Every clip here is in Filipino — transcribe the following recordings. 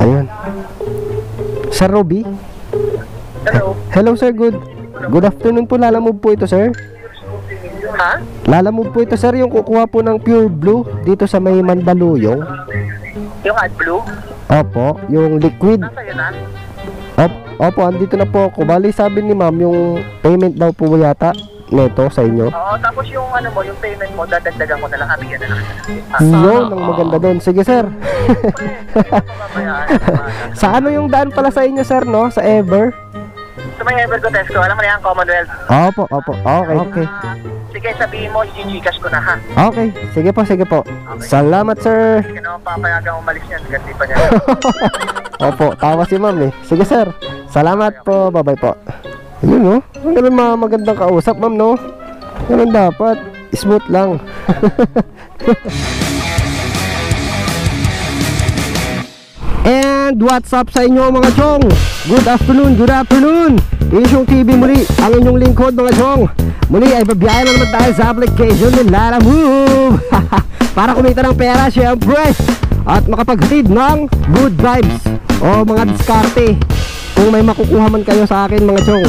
Ayun. Sir Roby? Hello? Hello sir, good afternoon po. Lalamove po ito sir. Ha? Lalamove po ito sir, yung kukuha po ng Pure Blue dito sa may Mandaluyong. Yung AdBlue? Opo, yung liquid. Nasa yun na? Opo, andito na po ako. Bali sabi ni ma'am, yung payment daw po yata neto sa inyo. Oo, tapos yung ano mo, yung payment mo, dadagdagan ko na lang, bigyan na lang. Yun, ang maganda doon. Sige sir. Sa ano yung daan pala sa inyo sir, no? Sa Ever? Sa may Ever Gotesco, alam mo na yan, Commonwealth. Opo. Okay. Sige, sabihin mo, i-Gcash ko na ha. Okay, sige po. Okay. Salamat sir. Hindi ka naman papayagang umalis yan, kasi pa niya. Opo, tawa si ma'am eh. Sige sir, salamat po, bye po. Yun no, ang ganun mga magandang kausap ma'am no. Ganun dapat, smooth lang. And what's up sa inyo mga chong? Good afternoon. Isyong TV muli, ang inyong lingkod mga chong. Muli ay babiyahe na naman tayo sa application ng Lalamove. Para kumita ng pera syempre, at makapaghatid ng good vibes o mga diskarte kung may makukuha man kayo sa akin mga chong.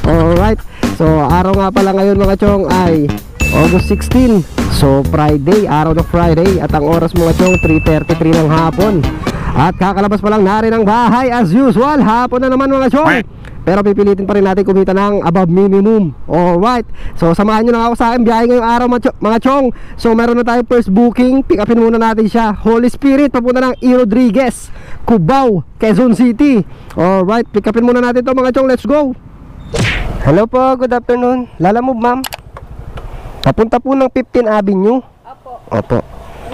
Alright, so araw nga pala ngayon mga chong ay August 16. So Friday, araw ng Friday. At ang oras mga chong 3:33 ng hapon. At kakalabas pa lang na rin ang bahay as usual. Hapon na naman mga chong, pero pipilitin pa rin natin kumita ng above minimum. Alright, so samahan nyo lang ako sa akin biyahe ngayong araw mga chong. So meron na tayo first booking. Pick upin muna natin siya. Holy Spirit, papunta ng E. Rodriguez, Cubao, Quezon City. Alright, pick upin muna natin to mga chong. Let's go. Hello po, good afternoon. Lalamove ma'am. Papunta po ng 15 Avenue. Opo.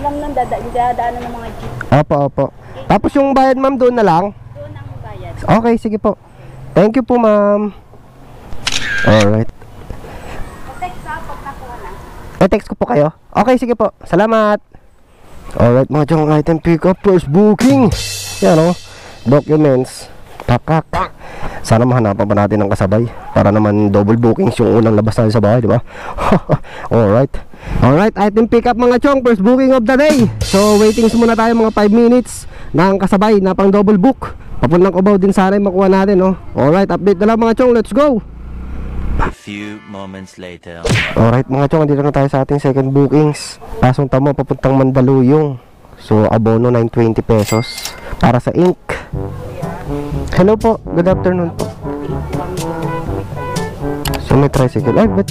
Alam nang dadaanan ng mga jeep. Opo. Tapos yung bayad ma'am doon na lang? Doon ang bayad. Okay, sige po. Thank you po ma'am. Alright. Text ha, pag nakuha na. Text ko po kayo. Okay, sige po. Salamat. Alright mga chong, item pick up, first booking. Yan o, documents. Kakak. Sana mahanapan pa natin ng kasabay para naman double bookings yung unang labas tayo sa bahay, di ba? Alright, item pick up mga chong, first booking of the day. So waitings muna tayo mga 5 minutes ng kasabay na pang double book. Papuntang Cubao din sana yung makuha natin, no? Alright, update na lang mga chong, let's go. A few moments later. Alright mga chong, dito na tayo sa ating second bookings. Pasong tamo, papuntang Mandaluyong. So abono 920 pesos para sa ink. Hello po, good afternoon po. So may tricycle. Ay, but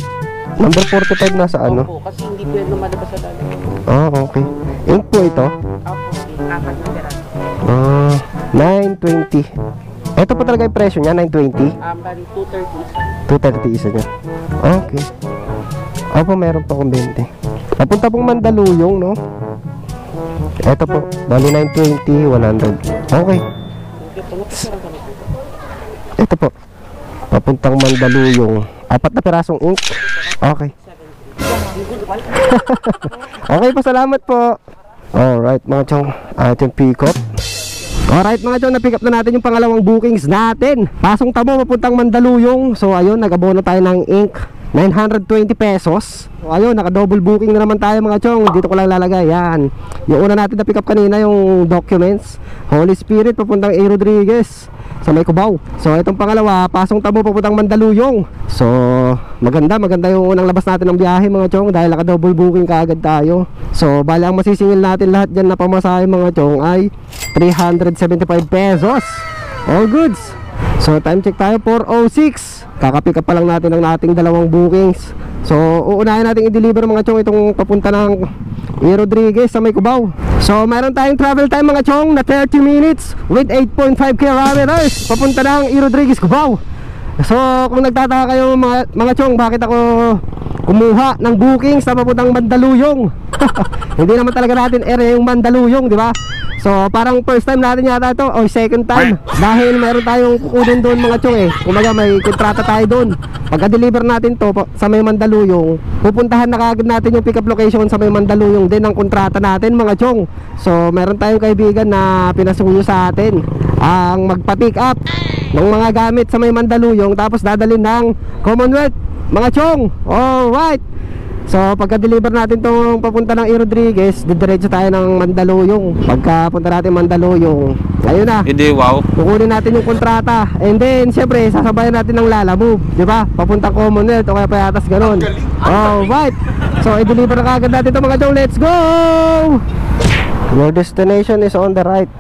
number 45 nasa ano? Opo, kasi hindi po yan lumalabas sa dali. Okay. Ink po ito? Opo, 4 na peraso. 920. Ito po talaga yung presyo niya, 920. Bali, 230 isa. 230 isa niya. Okay. Opo, meron pa akong 20. Papunta pong Mandaluyong, no? Ito po, bali 920, 100. Okay. Ito po, papuntang Mandaluyong, 4 na pirasong ink. Okay. Okay po, salamat po. Alright mga chong, ating pick up. Alright mga chong, na-pick up na natin yung pangalawang bookings natin. Pasong tamo, papuntang Mandaluyong. So ayun, nag-abono tayo ng ink, 920 pesos. So ayun, naka-double booking na naman tayo mga chong. Dito ko lang lalagay, yan. Yung una natin na-pick up kanina, yung documents. Holy Spirit, papuntang E. Rodriguez sa may Cubao. So itong pangalawa, pasong tamo, papuntang Mandaluyong. So maganda yung unang labas natin ng biyahe mga chong, dahil naka-double booking kaagad tayo. So bali ang masisingil natin lahat dyan na pamasahe mga chong ay 375 pesos. All goods. So time check tayo, 4:06. Kakapick up pa lang natin ang ating dalawang bookings. So uunahin natin i-deliver mga chong itong papunta ng E. Rodriguez sa may Cubao. So meron tayong travel time mga chong na 30 minutes with 8.5 kilometers papunta ng E. Rodriguez, Cubao. So kung nagtataka kayo mga chong, bakit ako kumuha ng bookings na papuntang Mandaluyong, hindi naman talaga natin area yung Mandaluyong, di ba? So parang first time natin yata ito o second time, dahil meron tayong kukunin doon mga chong eh. Kumaga may kontrata tayo doon. Pagka-deliver natin to sa may Mandaluyong, pupuntahan na kaagad natin yung pick up location sa may Mandaluyong din ang kontrata natin mga chong. So meron tayong kaibigan na pinasuyo sa atin ang magpa-pick up ng mga gamit sa may Mandaluyong, tapos dadalhin ng Commonwealth mga chong. Alright, So pagka-deliver natin tong papunta ng E. Rodriguez, didiretso tayo ng Mandaluyong. Pagka punta natin Mandaluyong, ayun na. Hindi, wow. Kukunin natin yung kontrata. And then syempre sasabayan natin ng Lalamove, di ba? Papunta Commonwealth o kaya Payatas, ganun. Alright. So i-deliver na kagad natin ito mga chong. Let's go! Your destination is on the right.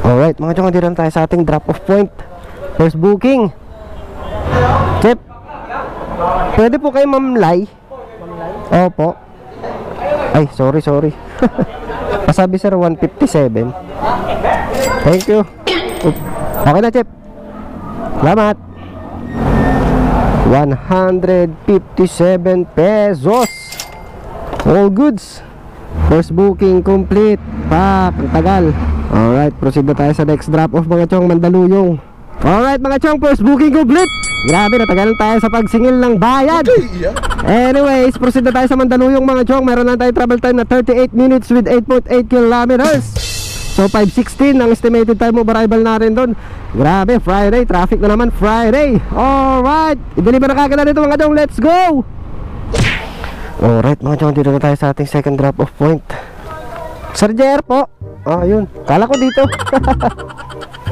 Alright mga chong, dito na tayo sa ating drop off point. First booking. Chip, pwede po kayo mamlay? Opo. Ay, sorry. Pasabi sir, 157. Thank you. Okay na, Chip. Salamat. 157 pesos. All goods. First booking complete. Pak, ang tagal. Alright, proceed na tayo sa next drop off mga chong, Mandaluyong. Alright mga chong, first booking complete. Grabe, natagalan tayo sa pagsingil ng bayad. Anyways, proceed na tayo sa Mandaluyong mga chong. Meron lang tayo travel time na 38 minutes with 8.8 kilometers. So 5:16 ang estimated time of arrival natin doon. Grabe, Friday, traffic na naman Friday. Alright, i-deliver na kagad natin ito mga chong. Let's go! Alright mga chong, dito na tayo sa ating second drop off point. Sir JR po. Ayun, kala ko dito.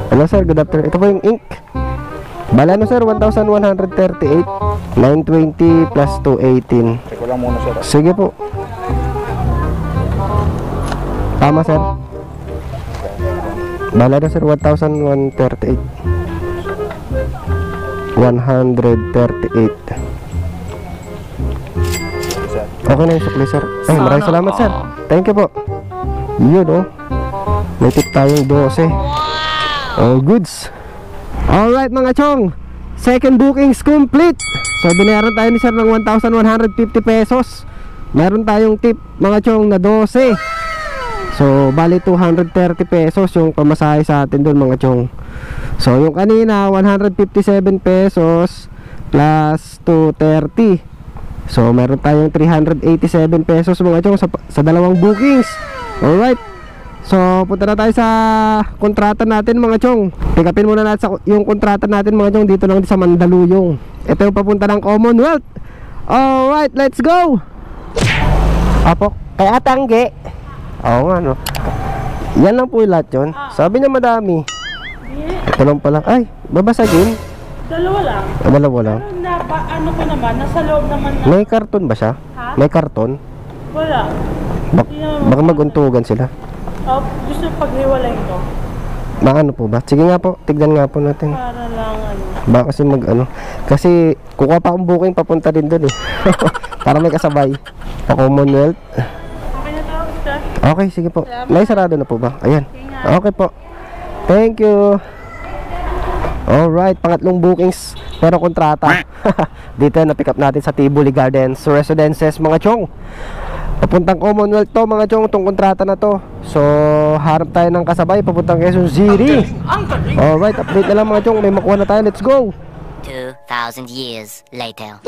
Hello sir, good afternoon. Ito po yung ink. Bala no sir, 1,138 920 plus 218. Check ko lang muna, sir. Sige po. Tama sir. Bala no sir, 1,138 138. Okay na yung sukli sir. Ay, maraming salamat sir. Thank you po. Yun oh, may tip tayong 12. All goods. Alright mga chong, second bookings complete. So binayaran tayo ni sir ng 1,150 pesos. Meron tayong tip mga chong na 12. So bali 230 pesos yung pamasahe sa atin dun mga chong. So yung kanina 157 pesos plus 230. So meron tayong 387 pesos mga chong sa dalawang bookings. Alright. So punta na tayo sa kontrata natin mga chong. Pick upin muna natin yung kontrata natin mga chong dito lang sa Mandaluyong. Ito yung papunta ng Commonwealth. Alright, let's go. Apo, kay Atangge. Oo nga no. Yan lang po yung lahat yun. Sabi niya madami. Ito lang pala. Ay, babasagin. Dalawa lang. Dalawa lang. Ano ko naman, nasa loob naman na. May karton ba siya? Ha? May karton? Wala. Baka maguntugan sila. Gusto paghiwalay ko. Ano po ba? Sige nga po, tignan nga po natin. Para lang ano. Baka kasi kasi kukuha pa akong booking papunta din doon eh. Para may kasabay. Pa Commonwealth. Okay na to, sir. Okay, sige po. May sarado na po ba? Ayan. Okay po. Thank you. Alright, pangatlong bookings pero kontrata. Dito na pick up natin sa Tivoli Gardens Residences mga chong. Papuntang Commonwealth to mga chong, itong kontrata na to. So harap tayo ng kasabay papuntang Quezon City. Alright, update na lang mga chong. May makuha na tayo, let's go. 2,000 years later.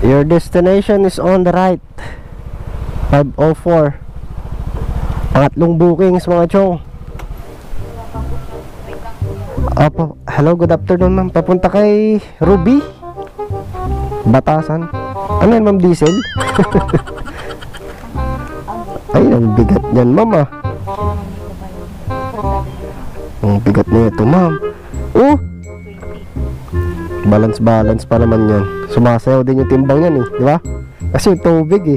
Your destination is on the right. 5:04. Pangatlong bookings mga chong. Opo, hello, good afternoon ma'am. Papunta kay Ruby Batasan. Ano yan ma'am, diesel? Ay, ang bigat niyan ma'am ah. Ang bigat niya ito ma'am. Oh, balance pa naman yan. Sumasayaw din yung timbang yan eh, di ba? Kasi yung tubig eh.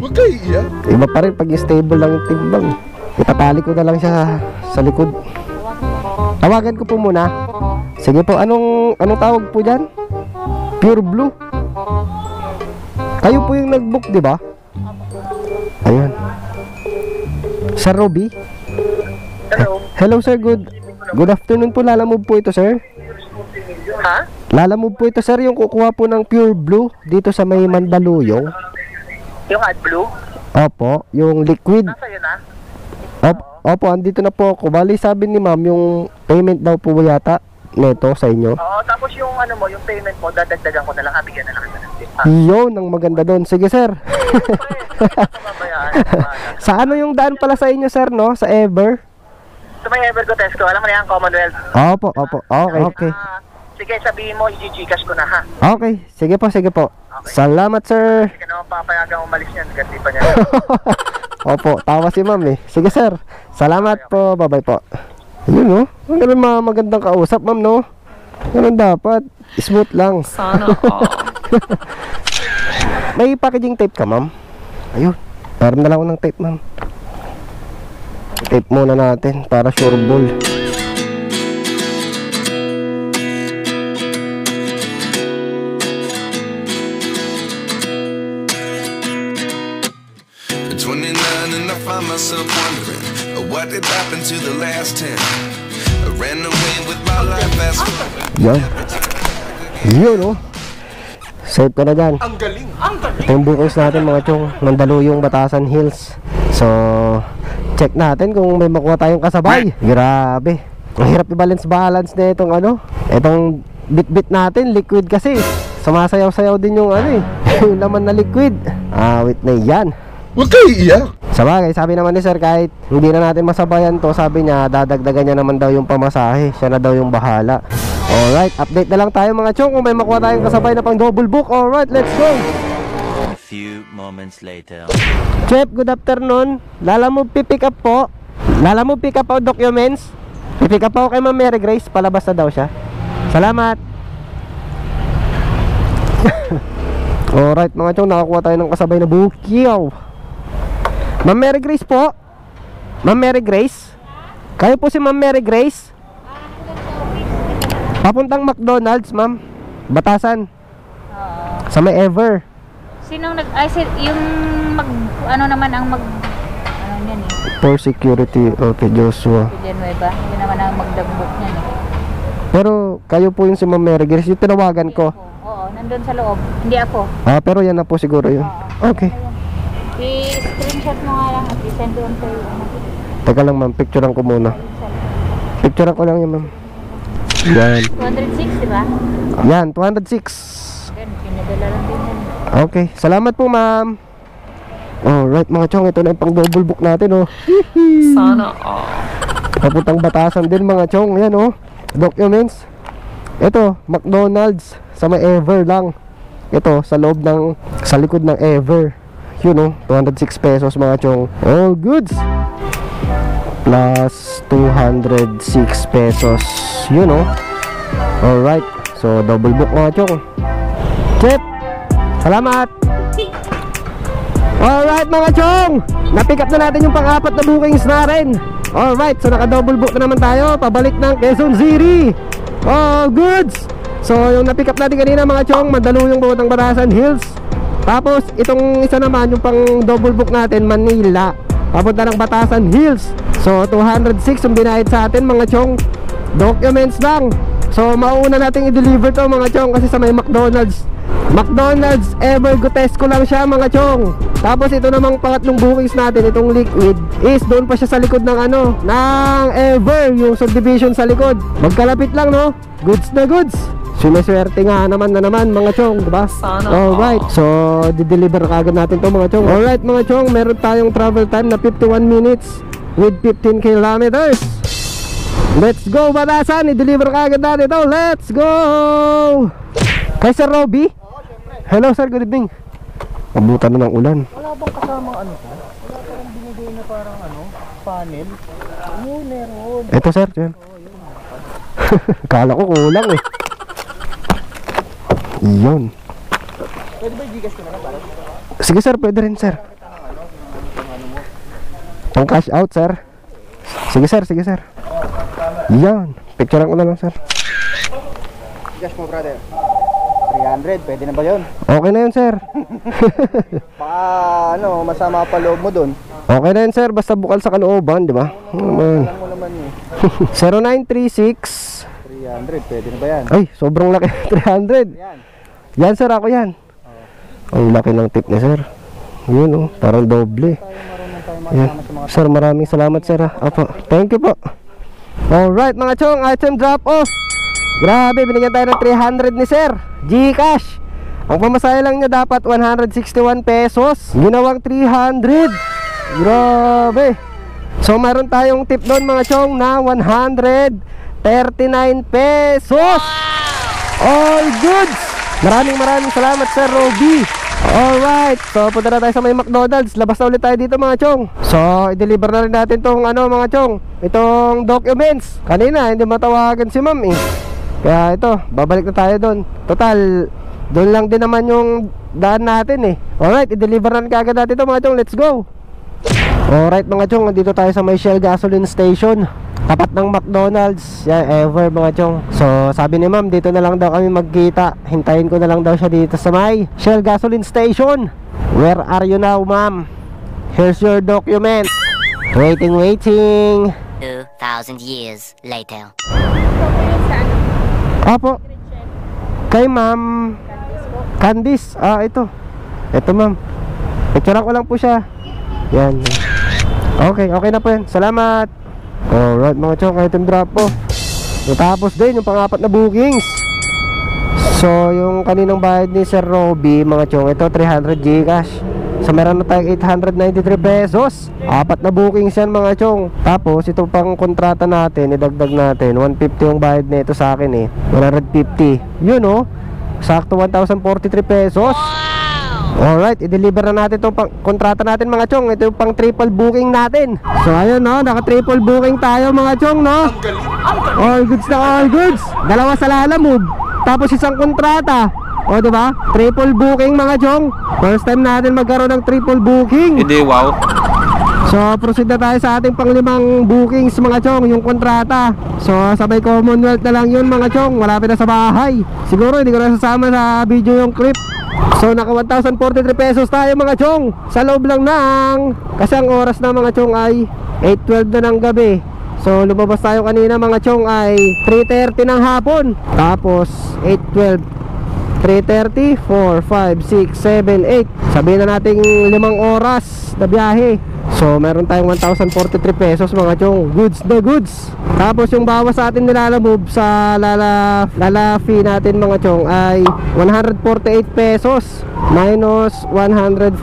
Iba pa rin pag stable lang yung timbang. Itatali ko na lang siya sa likod. Tawagan ko po muna. Sige po, anong tawag po dyan? Pure Blue. Kayo po yung nag-book, di ba? Ayan. Sir Roby? Hello. Hello sir, good afternoon po. Lalamove po ito sir. Ha? Lalamove po ito sir, yung kukuha po ng Pure Blue dito sa may Mandaluyong. Yung AdBlue? Opo, yung liquid. Nasa yun na? Opo, andito na po ako. Bali sabi ni ma'am, yung payment daw po yata neto sa inyo. Oo, tapos yung yung payment mo, dadagdagan ko na lang, bigyan na lang kita ng tip. Yun, ang maganda doon. Sige sir. Sa ano yung daan pala sa inyo sir, no? Sa Ever? Sa may Evergo Tesco, alam mo na yan, Commonwealth. Opo. Okay. sige, sabihin mo, i-Gcash ko na ha. Okay, sige po, sige po. Okay. Salamat, sir. Hindi ka naman papayagang umalis niyan, kasi pa niya. Opo, tawa si ma'am eh. Sige, sir. Salamat po. Bye-bye po. Ayun, no? Ang ganun mga magandang kausap, ma'am, no? Ganun dapat. Smooth lang. Sana all. May packaging tape ka, ma'am? Ayun. Meron na lang ako ng tape, ma'am. Tape muna natin para sure ball. At 29 and I find myself wondering what did happen to the last 10. I ran away with my life fast forward. Yan. Yun, no? Save ka na dyan. Ang galing. Ito yung bookings natin, mga chong. Mandaluyong, Batasan Hills. So, check natin kung may makuha tayong kasabay. Grabe. Ang hirap i-balance na itong ano. Itong bit-bit natin, liquid kasi. Sumasayaw-sayaw din yung ano eh. Yung laman na liquid. Wait na yan. Huwag kayo iiyak. Sabagay, sabi naman ni sir, kahit hindi na natin masabayan to, sabi niya, dadagdagan niya naman daw yung pamasahe. Siya na daw yung bahala. Alright, update na lang tayo mga chong kung may makuha tayong kasabay na pang double book. Alright, let's go. A few moments later. Chef, good afternoon. Lala mo pipick up po. Lala mo pick up po documents. Pipick up po kay Ma'am Mary Grace. Palabas na daw siya. Salamat. Alright mga chong, nakakuha tayo ng kasabay na bukyaw. Ma'am Mary Grace po. Ma'am Mary Grace. Kayo po si Ma'am Mary Grace? Papuntang McDonald's, ma'am. Batasan. Sa may Ever. Sinong yung ano naman ang ano yan eh. For security, okay, Joshua. Villanueva, yun naman ang magdagbok niyan eh. Pero kayo po yung si Ma'am Mary Grace, yung tinawagan ko. Oo, nandun sa loob. Hindi ako. Pero yan na po siguro yun. Okay. I-screenshot mo nga lang at i-send doon sa iyo. Teka lang ma'am, picturean ko muna. Picturean ko lang yan ma'am. Yan. 206, di ba? Yan, 206. Yan, pinadala lang din yan. Okay, salamat po ma'am. Alright mga chong, ito na yung pang double book natin oh. Sana all. Papuntang Batasan din mga chong. Yan oh, documents. Ito, McDonald's. Sa may Ever lang. Ito, sa loob ng, sa likod ng Ever. Yun oh, 206 pesos mga chong. All goods. Plus 206 pesos. Yun oh. Alright, so double book mga chong. Chip, salamat. Alright mga chong, na-pick up na natin yung pang-apat na bookings na rin. Alright, so naka-double book na naman tayo, pabalik ng Quezon City. All goods. So yung na-pick up natin kanina mga chong, Mandaluyong papuntang Batasan Hills. Tapos itong isa naman, yung pang-double book natin, Manila papunta ng Batasan Hills. So 206 yung binayad sa atin mga chong. Documents lang. So mauna natin i-deliver to mga chong, kasi sa may McDonald's Ever Gotesco lang siya mga chong. Tapos ito namang pangatlong bookings natin, itong liquid, is doon pa siya sa likod ng ano, ng Ever, yung subdivision sa likod. Magkalapit lang no. Goods na goods. Sineswerte nga naman mga chong, diba? Alright, so di-deliver kagad natin to mga chong. Alright mga chong, meron tayong travel time na 51 minutes with 15 kilometers. Let's go Batasan, i-deliver kagad natin to. Let's go. Kay Sir Robby. Hello sir, good evening. Abutan na ng ulan. Wala bang kasamang ano ka? Wala parang binigay na parang ano, panel? Yun, meron. Ito sir, dyan. Kala ko kulang eh. Iyon. Pwede ba i-Gcash ko na lang para? Sige sir, pwede rin sir. Pang cash out sir. Sige sir, sige sir. Iyon. Picturean ko na lang sir. Gcash mo brother. 300, pwede na ba yun? Okay na yun sir. Baka ano, masama pa loob mo dun. Okay na yun sir, basta bukal sa kalooban, di ba? Alam mo naman eh. 0936. 300, pwede na ba yan? Ay, sobrang laki. 300. Yan. Yan sir, ako yan. Ang laki ng tip niya sir. Yun oh, parang doble. Yan. Sir, maraming salamat sir. Apo, thank you po. Alright mga chong, item drop off. Grabe, binigyan tayo ng 300 ni sir. Gcash. Ang pamasahe lang niya dapat 161 pesos. Ginawang 300. Grabe. So mayroon tayong tip doon mga chong na 139 pesos. All goods! Maraming salamat, Sir Robby. Alright, so punta na tayo sa may McDonald's. Labas na ulit tayo dito mga chong. So, i-deliver na rin natin tong mga chong, itong documents. Kanina, hindi matawagan si ma'am eh. Kaya ito, babalik na tayo doon. Total, doon lang din naman yung daan natin eh. Alright, i-deliver na rin kagad natin ito mga chong. Let's go. Alright mga chong, nandito tayo sa may Shell gasoline station, tapat ng McDonald's. Yeah, ever mga chong. So sabi ni ma'am, dito na lang daw kami magkita. Hintayin ko na lang daw siya dito sa may Shell gasoline station. Where are you now ma'am? Here's your document. Waiting 2,000 years later. Opo. Kay ma'am Candice. Ito ma'am, picturean ko lang po siya. Yan. Okay na po yan. Salamat. Alright mga chong, item drop po. Natapos din yung pang-apat na bookings. So yung kaninang bayad ni Sir Robby mga chong, ito 300 Gcash. So meron na tayong 893 pesos. Apat na bookings yan mga chong. Tapos ito pang kontrata natin, idagdag natin 150 yung bayad na ito sa akin eh. 150. Yun oh, sakto 1,043 pesos. Alright, i-deliver na natin itong kontrata natin mga chong. Ito yung pang triple booking natin. So ayun no, naka triple booking tayo mga chong no. All goods na all goods. Dalawa sa Lala Move, tapos isang kontrata. O diba? Triple booking mga chong. First time natin magkaroon ng triple booking. Hindi, wow. So proceed na tayo sa ating pang-5 bookings mga chong, yung kontrata. So sabay Commonwealth na lang yun mga chong. Malapit na sa bahay. Siguro hindi ko na sasama sa video yung clip. So naka 1,043 pesos tayo mga chong, sa loob lang ng, kasi ang oras na mga chong ay 8:12 na ng gabi. So lumabas tayo kanina mga chong ay 3:30 ng hapon. Tapos 8:12, 3:30, 4, 5, 6, 7, 8. Sabihin na natin 5 oras na biyahe. So meron tayong 1,043 pesos mga chong. Goods na goods. Tapos yung bawas sa atin nilalamove sa lala fee natin mga chong ay 148 pesos minus 148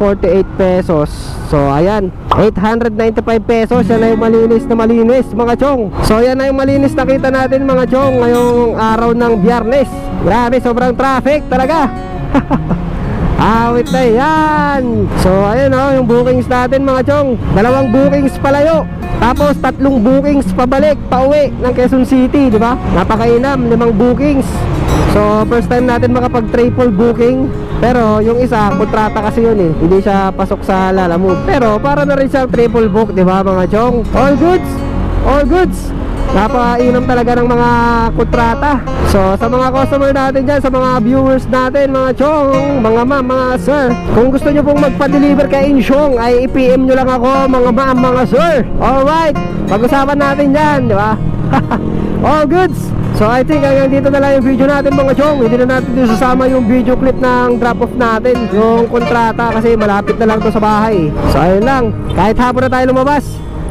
pesos. So ayan, 895 pesos. Yan na yung malinis na malinis mga chong. So yan na yung malinis na kita natin mga chong ngayong araw ng Biyernes. Grabe, sobrang traffic talaga. Awit na yan. So ayun o, yung bookings natin mga chong, 2 bookings palayo, tapos 3 bookings pabalik, pauwi ng Quezon City, di ba? Napakainam, 5 bookings. So first time natin makapag triple booking. Pero yung isa, kontrata kasi yun eh, hindi siya pasok sa Lala Move. Pero para na rin siyang triple book, di ba mga chong? All goods, all goods. Napakainam talaga ng mga kontrata. So sa mga customer natin dyan, sa mga viewers natin mga chong, mga ma'am, mga sir, kung gusto nyo pong magpa-deliver kay Insyong, ay i-PM nyo lang ako mga ma'am, mga sir. Alright, pag-usapan natin dyan, di ba? All goods. So I think hanggang dito na lang yung video natin mga chong. Hindi na natin dito sasama yung video clip ng drop off natin, yung kontrata, kasi malapit na lang to sa bahay. So ayun lang, kahit hapon na tayo lumabas,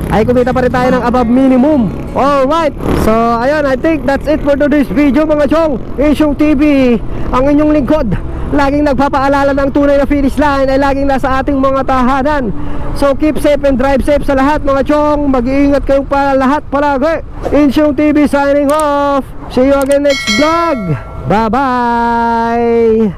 ay kumita pa rin tayo ng above minimum. Alright, so ayun, I think that's it for today's video mga chong. Insyong TV, ang inyong lingkod, laging nagpapaalala ng tunay na finish line ay laging nasa ating mga tahanan. So keep safe and drive safe sa lahat mga chong. Mag-iingat kayong lahat palagi. Insyong TV signing off. See you again next vlog. Bye bye.